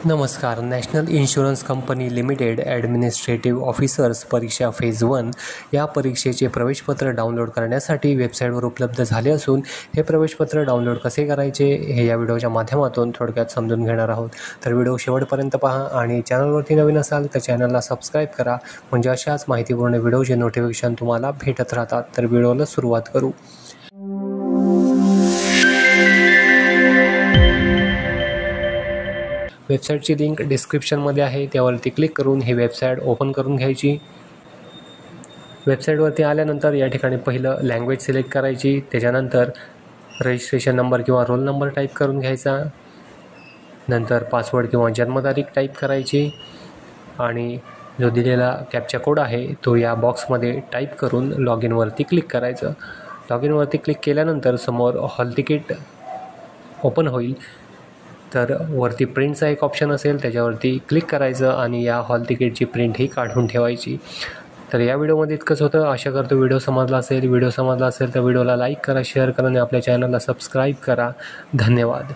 नमस्कार. National insurance company limited administrative officers परीक्षा phase 1 या परीक्षेचे प्रवेशपत्र डाउनलोड करण्यासाठी वेबसाईटवर उपलब्ध झाले असून हे प्रवेशपत्र डाउनलोड कसे करायचे हे या व्हिडिओच्या माध्यमातून थोडक्यात समजून घेणार आहोत. तर व्हिडिओ शेवटपर्यंत पहा आणि चॅनलवरती नवीन असाल तर चॅनलला सबस्क्राईब करा, म्हणजे अशाच माहितीपूर्ण व्हिडिओचे नोटिफिकेशन तुम्हाला भेटत राहतात. तर व्हिडिओला सुरुवात करू. वेबसाईटची लिंक डिस्क्रिप्शनमध्ये आहे, त्यावरती क्लिक करून ही वेबसाईट ओपन करून घ्यायची. वेबसाईटवरती आल्यानंतर या ठिकाणी पहिलं लँग्वेज सिलेक्ट करायची, त्याच्यानंतर रजिस्ट्रेशन नंबर किंवा रोल नंबर टाईप करून घ्यायचा, नंतर पासवर्ड किंवा जन्मतारीख टाईप करायची आणि जो दिलेला कॅप्चा कोड आहे तो या बॉक्समध्ये टाईप करून लॉग इनवरती क्लिक करायचं. लॉग इनवरती क्लिक केल्यानंतर समोर हॉल तिकीट ओपन होईल. तर वरती प्रिंटचा एक ऑप्शन असेल, त्याच्यावरती क्लिक करायचं आणि या हॉल तिकीटची प्रिंट ही काढून ठेवायची. तर या व्हिडिओमध्ये इतकंच होतं. आशा करतो व्हिडिओ समजला असेल. व्हिडिओ समजला असेल तर व्हिडिओला लाईक करा, शेअर करा आणि आपल्या चॅनलला सबस्क्राईब करा. धन्यवाद.